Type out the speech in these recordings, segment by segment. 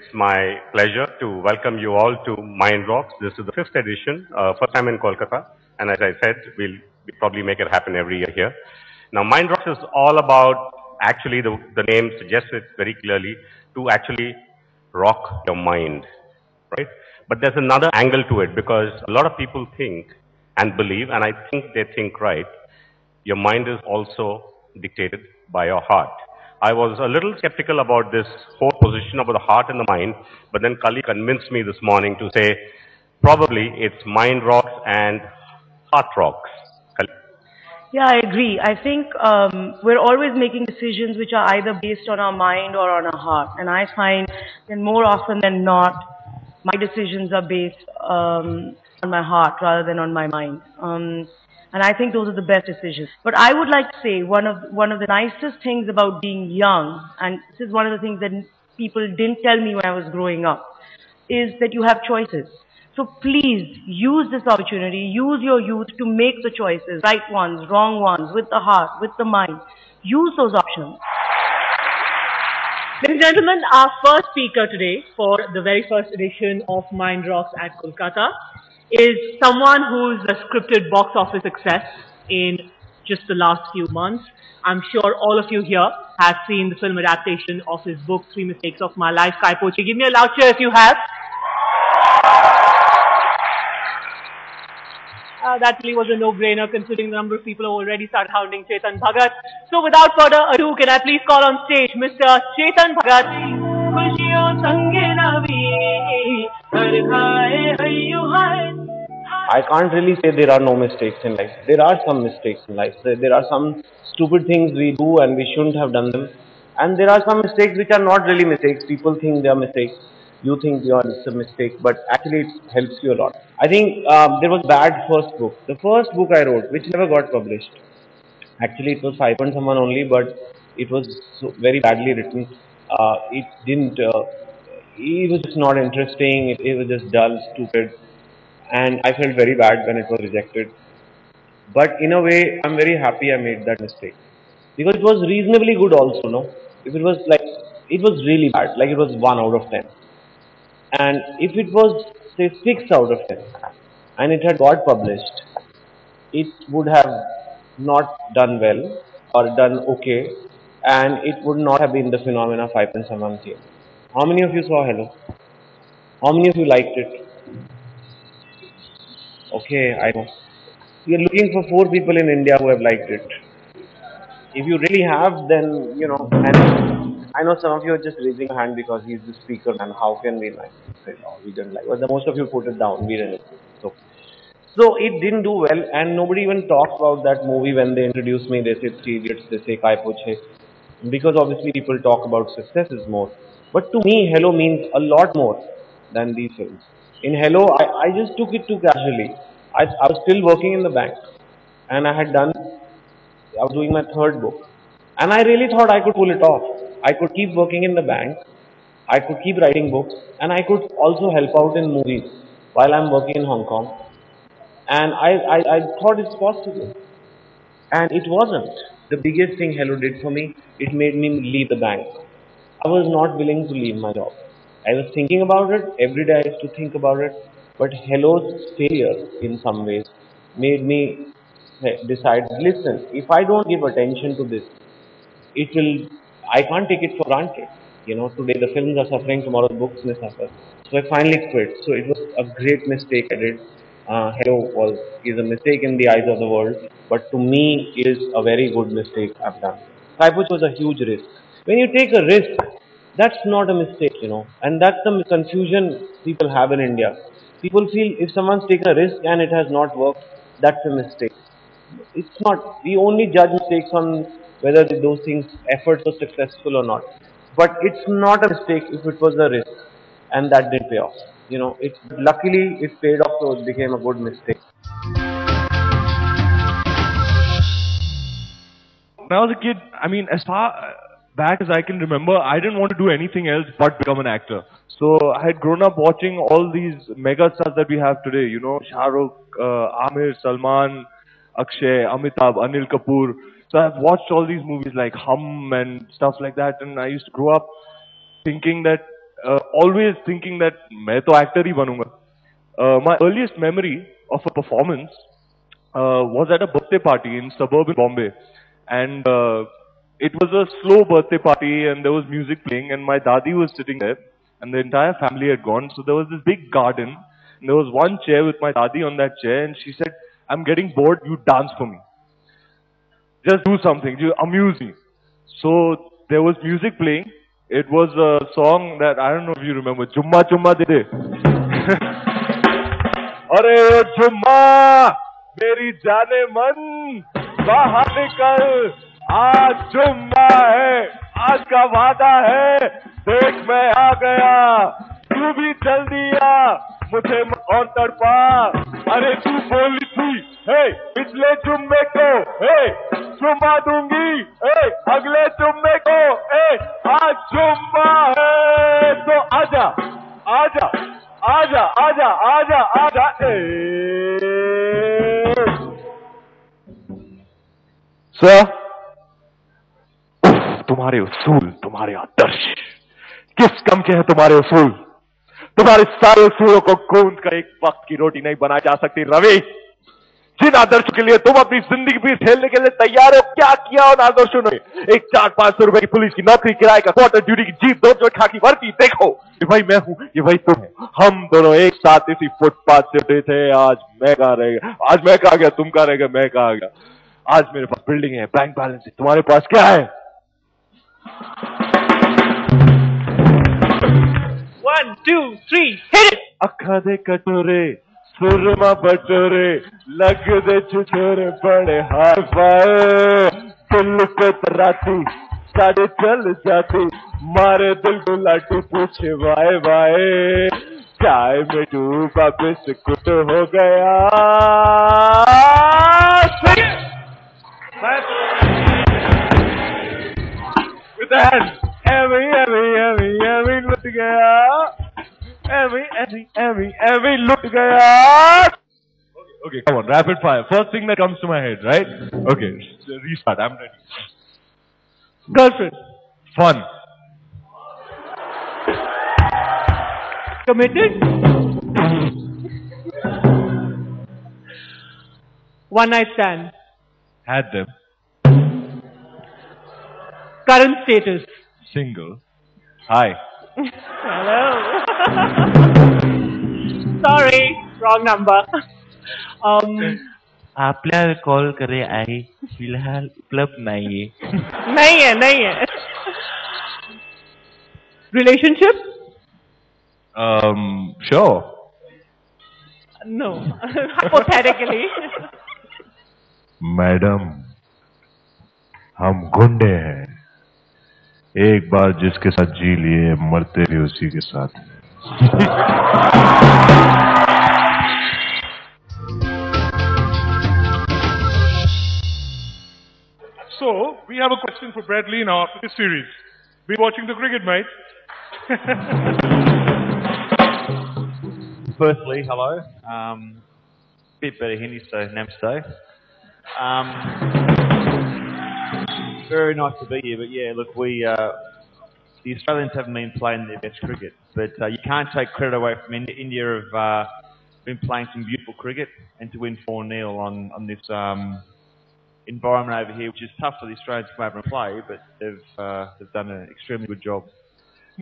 It's my pleasure to welcome you all to Mind Rocks. This is the fifth edition, first time in Kolkata, and as I said, we'll probably make it happen every year here. Now, Mind Rocks is all about actually the name suggests it very clearly to actually rock your mind, right? But there's another angle to it because a lot of people think and believe, and I think they think right, your mind is also dictated by your heart. I was a little skeptical about this whole position about the heart and the mind, but then Kalli convinced me this morning to say probably it's mind rocks and heart rocks. Kalli? Yeah, I agree. I think we're always making decisions which are either based on our mind or on our heart. And I find that more often than not, my decisions are based on my heart rather than on my mind. And I think those are the best decisions. But I would like to say one of the nicest things about being young, and this is one of the things that people didn't tell me when I was growing up, is that you have choices. So please use this opportunity, use your youth to make the choices, right ones, wrong ones, with the heart, with the mind. Use those options. Ladies and gentlemen, our first speaker today for the very first edition of Mind Rocks at Kolkata is someone who's a scripted box office success in just the last few months. I'm sure all of you here have seen the film adaptation of his book, Three Mistakes of My Life, Kai Poche. Give me a loud cheer if you have. That really was a no-brainer considering the number of people who already started hounding Chetan Bhagat. So without further ado, can I please call on stage Mr. Chetan Bhagat? I can't really say there are no mistakes in life. There are some mistakes in life. There are some stupid things we do and we shouldn't have done them. And there are some mistakes which are not really mistakes. People think they are mistakes. You think it's a mistake, but actually it helps you a lot. I think there was bad first book. The first book I wrote, which never got published. Actually, it was 5 point someone only, but it was so very badly written. It didn't. It was just not interesting. It was just dull, stupid, and I felt very bad when it was rejected. But in a way, I'm very happy I made that mistake because it was reasonably good also. No, if it was like it was really bad, like it was 1 out of 10. And if it was, say, 6 out of 10, and it had got published, it would have not done well or done okay, and it would not have been the phenomena 5 and someone came. How many of you saw Hello? How many of you liked it? Okay, I know. We are looking for 4 people in India who have liked it. If you really have, then, and I know some of you are just raising a hand because he's the speaker, and how can we like say, oh, we didn't like it? Well, the most of you put it down, we didn't. So it didn't do well, and nobody even talks about that movie when they introduce me. They say Three Idiots, they say Kai Poche, because obviously people talk about successes more. But to me, Hello means a lot more than these films. In Hello, I just took it too casually. I was still working in the bank, and I was doing my third book. And I really thought I could pull it off. I could keep working in the bank, I could keep writing books, and I could also help out in movies while I'm working in Hong Kong. And I thought it's possible. And it wasn't. The biggest thing Hello did for me, it made me leave the bank. I was not willing to leave my job. I was thinking about it. Every day I used to think about it. But Hello's failure, in some ways, made me decide, listen, if I don't give attention to this, I can't take it for granted. Today the films are suffering, tomorrow the books may suffer. So I finally quit. So it was a great mistake I did. Hello is a mistake in the eyes of the world, but to me it is a very good mistake I've done. Cyprus was a huge risk. When you take a risk, that's not a mistake, and that's the confusion people have in India. People feel if someone's taken a risk and it has not worked, that's a mistake. It's not. We only judge mistakes on whether those things, efforts were successful or not. But it's not a mistake if it was a risk and that didn't pay off. Luckily it paid off, so it became a good mistake. When I was a kid, I mean, as far back as I can remember, I didn't want to do anything else but become an actor. So I had grown up watching all these mega stars that we have today, Shah Rukh, Amir, Salman, Akshay, Amitabh, Anil Kapoor. So I've watched all these movies like Hum and stuff like that, and I used to grow up thinking that always thinking that मैं तो actor ही बनूंगा. My earliest memory of a performance was at a birthday party in suburban Bombay, and it was a slow birthday party, and there was music playing, and my dadi was sitting there, and the entire family had gone. So there was this big garden, and there was one chair with my dadi on that chair, and she said, "I'm getting bored. You dance for me. Just do something. You amuse me." So there was music playing. It was a song that I don't know if you remember. Chumma Chumma Dede. अरे ओ जुम्मा मेरी जाने मन बाहर निकल आज जुम्मा है आज का वादा है देख मैं आ गया तू भी चल दिया मुझे और तड़पा अरे तू बोली थी हे पिछले जुम्मे को हे जुम्मा दूंगी हे अगले जुम्मे को हे आज जुम्मा है तो आजा आजा आजा आजा आजा आजा सर तुम्हारे उसूल तुम्हारे आदर्श किस कम के हैं तुम्हारे उसूल तुम्हारे सारे उसूलों को गूंद कर एक वक्त की रोटी नहीं बनाई जा सकती रवि जिन आदर्शों के लिए तुम अपनी जिंदगी भी खेलने के लिए तैयार हो क्या किया उन आदर्शों ने एक 400-500 रुपए की पुलिस की नौकरी किराए का क्वार्टर ड्यूटी की जीप 2 जोड़ खाकी वर्दी देखो ये भाई मैं हूं ये भाई तुम हो हम दोनों एक साथ इसी फुटपाथ से उठे थे आज मैं कहां रह गया आज मैं कहां गया तुम कहां रह गए मैं कहां गया आज मेरे पास बिल्डिंग है बैंक बैलेंस है तुम्हारे पास क्या है 1, 2, 3, hit it! अखा दे कटोरे सुरमा बटोरे लग दे छुछोरे बड़े हाय फाय दिल पे तराती साढ़े चल जाती मारे दिल को लाठी पूछे वाए वाए चाय में डूबा बिस्कुट हो गया with the hand every लुट गया every लुट गया okay come on rapid fire first thing that comes to my head right okay restart I'm ready Girlfriend. fun Committed. One night stand. had them Current status. single hi Hello. Sorry, wrong number. आपल्याला call करे आहे फिलहाल उपलब्ध नाहीये नहीं है. Relationship? sure No. Hypothetically. Madam हम गुंडे हैं एक बार जिसके साथ जी लिए मरते भी उसी के साथ So, we have a question for Bradley now after this series. Been watching the cricket, mate? Firstly, hello. Bit better Hindi, so namaste. Very nice to be here, but yeah, look, the Australians haven't been playing their best cricket, but you can't take credit away from India. India have been playing some beautiful cricket, and to win 4-0 on this environment over here, which is tough for the Australians to come over and play, but they've done an extremely good job.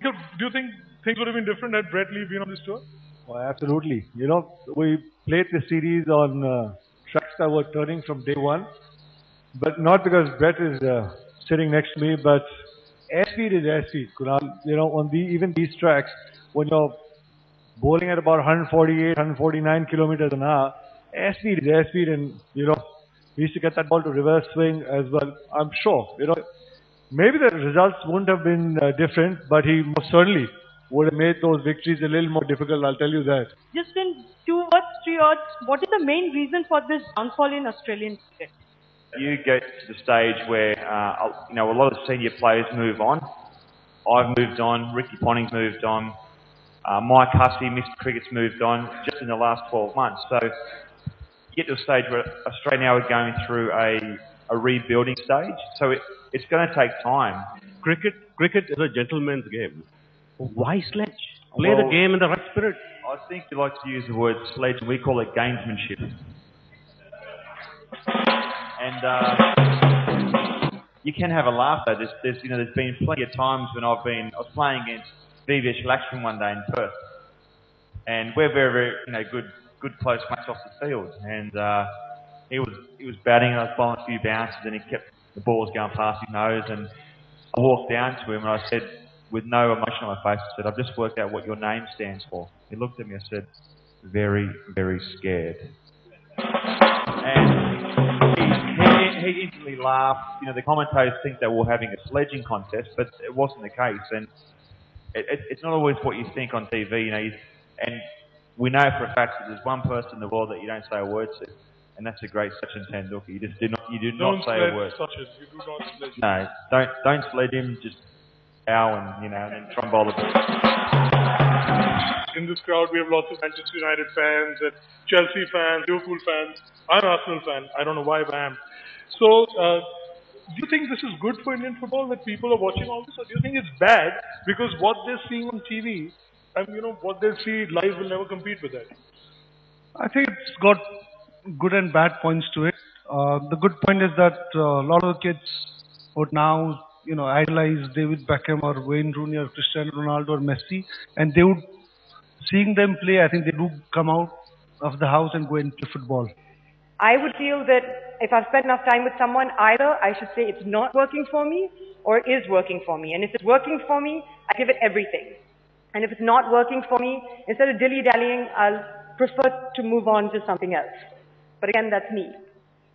Do you think things would have been different had Bradley been on this tour? Oh, absolutely. You know, we played the series on tracks that were turning from day one, but not because Brett is sitting next to me, but airspeed is airspeed, Kunal. You know, on even these tracks, when you're bowling at about 148, 149 kilometers an hour, airspeed is airspeed, and you know, we used to get that ball to reverse swing as well. I'm sure, you know, maybe the results wouldn't have been different, but he most certainly would have made those victories a little more difficult, I'll tell you that. Just in 2 words, 3 words, what is the main reason for this downfall in Australian cricket? You get to the stage where, you know, a lot of senior players move on. I've moved on, Ricky Ponting's moved on, Mike Hussey, Mr. Cricket's moved on just in the last 12 months. So you get to a stage where Australia now are going through a rebuilding stage. So it's going to take time. Cricket is a gentleman's game. Why sledge? Play the game in the right spirit. I think you like to use the word sledge, and we call it gamesmanship. And you can have a laugh though. There's been plenty of times when I was playing against VVS Lakshman one day in Perth, and we're very good close mates off the field. And he was batting, and I was bowling a few bounces, and the ball was going past his nose, and I walked down to him and I said, with no emotion on my face, I said, "I've just worked out what your name stands for." He looked at me and said, "Very, very scared." And he instantly laughed. The commentators think that we're having a sledging contest, but it wasn't the case. And it's not always what you think on TV, and we know for a fact that there's one person in the world that you don't say a word to, and that's the great Sachin Tendulkar. You do not say a word. Sachin. You do not sledge. No, don't sledge him. Just bow and then try and bowl the ball. In this crowd, we have lots of Manchester United fans and Chelsea fans, Liverpool fans. I'm an Arsenal fan. I don't know why, but I am. So, do you think this is good for Indian football that people are watching all this, or do you think it's bad because what they're seeing on TV and what they see live will never compete with that? I think it's got good and bad points to it. The good point is that a lot of the kids would now, idolize David Beckham or Wayne Rooney or Cristiano Ronaldo or Messi, and they would, seeing them play, I think they do come out of the house and go and play football. I would feel that if I've spent enough time with someone, either I should say it's not working for me or it is working for me. And if it's working for me, I give it everything. And if it's not working for me, instead of dilly-dallying, I'll prefer to move on to something else. But again, that's me.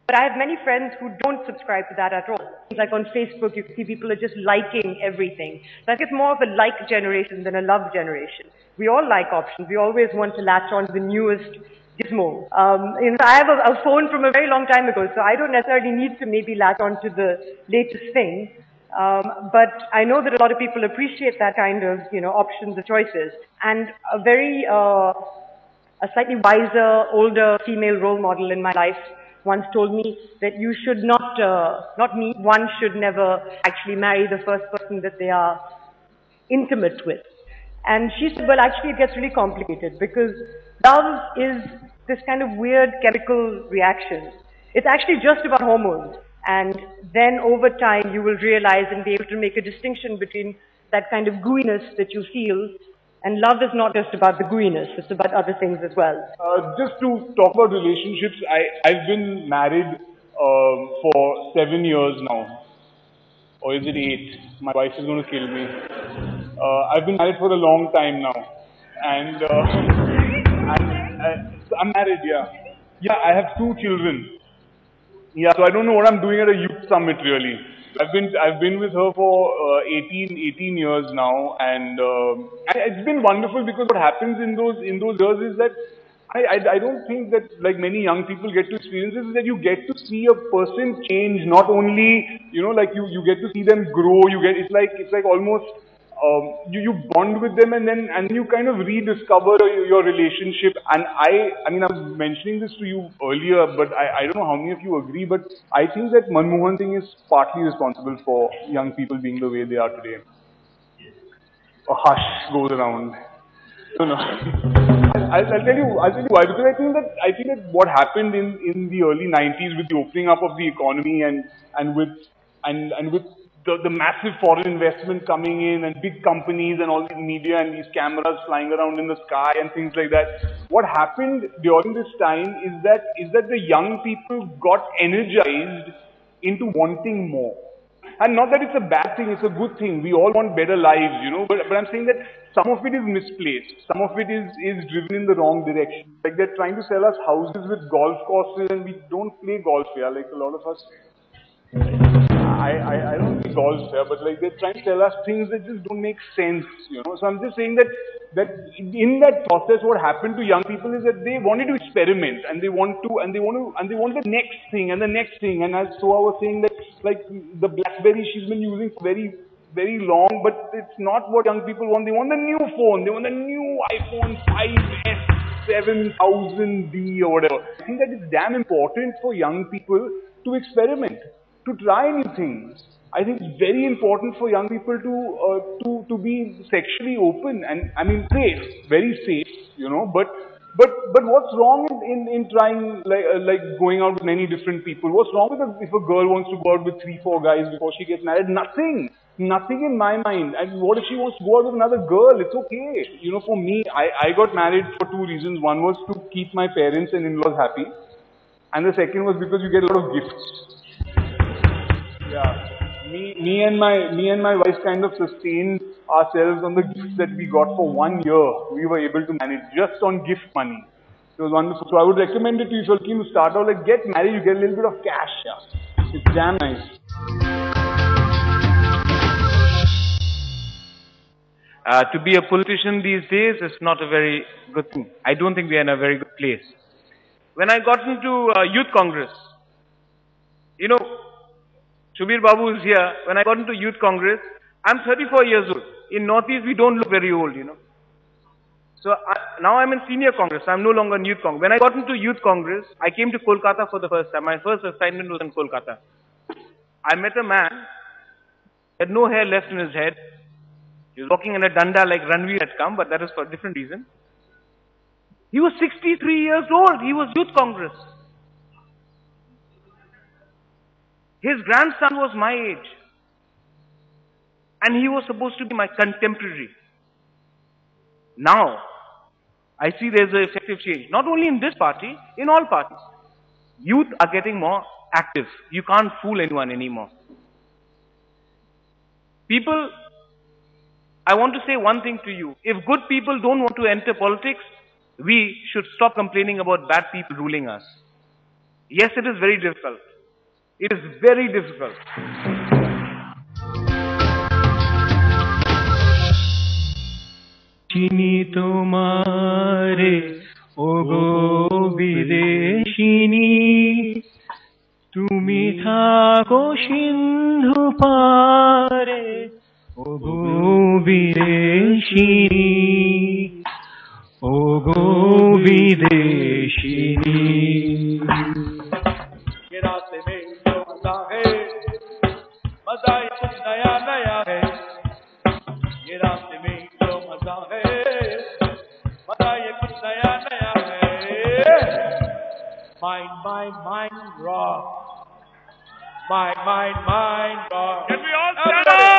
But I have many friends who don't subscribe to that at all. Like on Facebook, you see people are just liking everything. So I think it's more of a like generation than a love generation. We all like options. We always want to latch on to the newest gizmo. I have a phone from a very long time ago, so I don't necessarily need to maybe latch on to the latest thing. But I know that a lot of people appreciate that kind of, options or choices. And a slightly wiser, older female role model in my life once told me that you should one should never actually marry the first person that they are intimate with. And she said, well, actually it gets really complicated because love is this kind of weird chemical reaction. It's actually just about hormones. And then over time you will realize and be able to make a distinction between that kind of gooiness that you feel. And love is not just about the gooiness, it's about other things as well. Just to talk about relationships, I've been married for 7 years now. Or is it 8? My wife is going to kill me. I've been married for a long time now. And I'm married, yeah. Yeah, I have 2 children. Yeah, so I don't know what I'm doing at a youth summit really. I've been with her for 18 years now, and it's been wonderful because what happens in those years is that I don't think that like many young people get to experience is that you get to see a person change. Not only like you get to see them grow. It's like almost you bond with them and then you kind of rediscover your relationship. And I mean I was mentioning this to you earlier, but I don't know how many of you agree, but I think that Manmohan Singh is partly responsible for young people being the way they are today. A hush goes around. No. I'll tell you why, because I think that what happened in the early 90s with the opening up of the economy and with the massive foreign investment coming in and big companies and all these media and these cameras flying around in the sky and things like that. What happened during this time is that the young people got energized into wanting more. And not that it's a bad thing, it's a good thing. We all want better lives, but I'm saying that some of it is misplaced. Some of it is driven in the wrong direction. Like they're trying to sell us houses with golf courses and we don't play golf here, like a lot of us. I don't play golf here, but like they're trying to tell us things that just don't make sense, So I'm just saying that in that process, what happened to young people is that they wanted to experiment and they want the next thing and the next thing. And as Soha was saying that like the BlackBerry she's been using for very, very long, but it's not what young people want. They want the new phone. They want the new iPhone 5S 7000D or whatever. I think that it's damn important for young people to experiment, to try new things. I think it's very important for young people to be sexually open and I mean safe, very safe, you know. But what's wrong in trying like going out with many different people? What's wrong with if a girl wants to go out with 3-4 guys before she gets married? Nothing in my mind. And what if she wants to go out with another girl? It's okay. You know, for me, I got married for 2 reasons. One was to keep my parents and in-laws happy, and the second was because you get a lot of gifts. Yeah. Me and my wife kind of sustained ourselves on the gifts that we got for 1 year. We were able to manage just on gift money. It was wonderful. So I would recommend it to you if you're keen to start out, like get married, you get a little bit of cash. Yeah. It's damn nice. To be a politician these days is not a very good thing. I don't think we are in a very good place. When I got into Youth Congress, you know, Shubir Babu is here. When I got into Youth Congress, I'm 34 years old. In Northeast, we don't look very old, you know. So now I'm in Senior Congress. I'm no longer in Youth Congress. When I got into Youth Congress, I came to Kolkata for the first time. My first assignment was in Kolkata. I met a man, had no hair left in his head. He was walking in a danda like Ranveer had come, but that is for a different reason. He was 63 years old. He was Youth Congress. His grandson was my age. And he was supposed to be my contemporary. Now, I see there's an effective change. Not only in this party, in all parties. Youth are getting more active. You can't fool anyone anymore. People, I want to say one thing to you. If good people don't want to enter politics, we should stop complaining about bad people ruling us. Yes, it is very difficult. It is very difficult. Chini tomare ogo videshini tumi thako sindhu pare ogo videshini ogo videshini ये रास्ते में जो मजा है मजा ही कुछ नया नया है ये रास्ते में जो मजा है मजा ये कुछ नया नया है mind rock mind rock Can we all stand up?